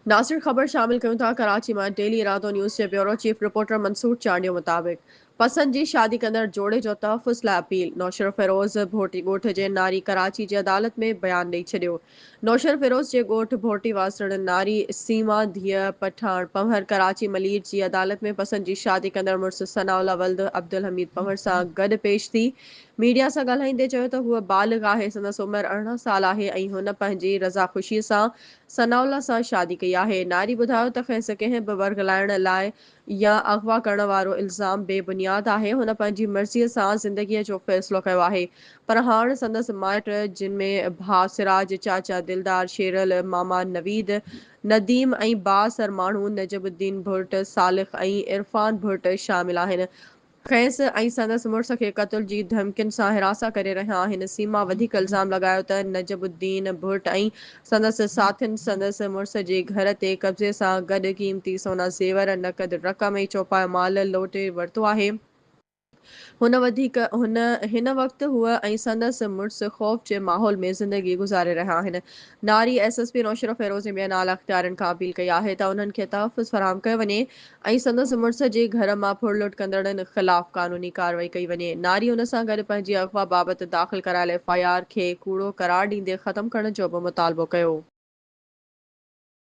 नासिर ख़बर शामिल कयूं था कराची में डेली इरादो न्यूज़ के bureau chief reporter Mansoor Chandio मुताबिक पसंद जी शादी कंदड़ जोड़े जो तहफ़ुज़ लाइ अपील नौशर फिरोज़ भोटी ॻोठ जे नारी कराची जी अदालत में बयान ॾेई छॾियो नौशर फिरोज़ जे ॻोठ भोटी वासण नारी सीमा धीअ पठाण पंवर कराची मलीर जी अदालत में पसंद जी शादी कंदड़ मुड़ुस सनाउल्ला वल्द अब्दुल हमीद पंवर सां गॾु पेश थी मीडिया सां ॻाल्हाईंदे चयो त हूअ बालिग़ आहे संदसि उमिरि 18 साल आहे ऐं हुन पंहिंजी रज़ा ख़ुशीअ सां सनाउल्ला सां शादी कई आहे नारी ॿुधायो त खेसि कंहिं बि वर्गलाइण लाइ या अगवा करण वारो इल्ज़ाम बेबुनियाद आहे हुन पंहिंजी मर्ज़ीअ सां ज़िंदगीअ जो फ़ैसिलो कयो आहे पर हाणे संदसि माइट जिन में भाउ सिराज चाचा दिलदार शेरल मामा नवीद नदीम ऐं बासर माण्हू नजमुद्दीन भुट सालिक ऐं इरफान भुट शामिल आहिनि खेसि ऐं संदसि मुड़ुस खे क़त्ल जी धमकियुनि सां हिरासा करे रहिया आहिनि सीमा वधीक इल्ज़ाम लॻायो त नजमुद्दीन भुट ऐं संदसि साथियुनि संदसि मुड़ुस जे घर ते कब्ज़े सां गॾु क़ीमती सोना ज़ेवर नक़द रक़म ऐं चौपायो माल लोटे वरितो आहे हिन वक़्तु हूअ ऐं संदसि मुड़ुस ख़ौफ़ जे माहौल में ज़िंदगी गुज़ारे रहिया आहिनि नारी एसएसपी नौशर फेरोज़ ॿियनि आला अख़्तियारनि खां अपील कई आहे त उन्हनि खे तहफ़ुज़ फराहम कयो वञे ऐं संदसि मुड़ुस जे घर मां फुड़लुट कंदड़नि ख़िलाफ़ क़ानूनी कार्रवाई कई वञे नारी हुन सां गॾु पंहिंजी अगवा बाबति दाख़िल करायल एफआईआर खे कूड़ो करार ॾींदे ख़तमु करण जो बि मुतालबो कयो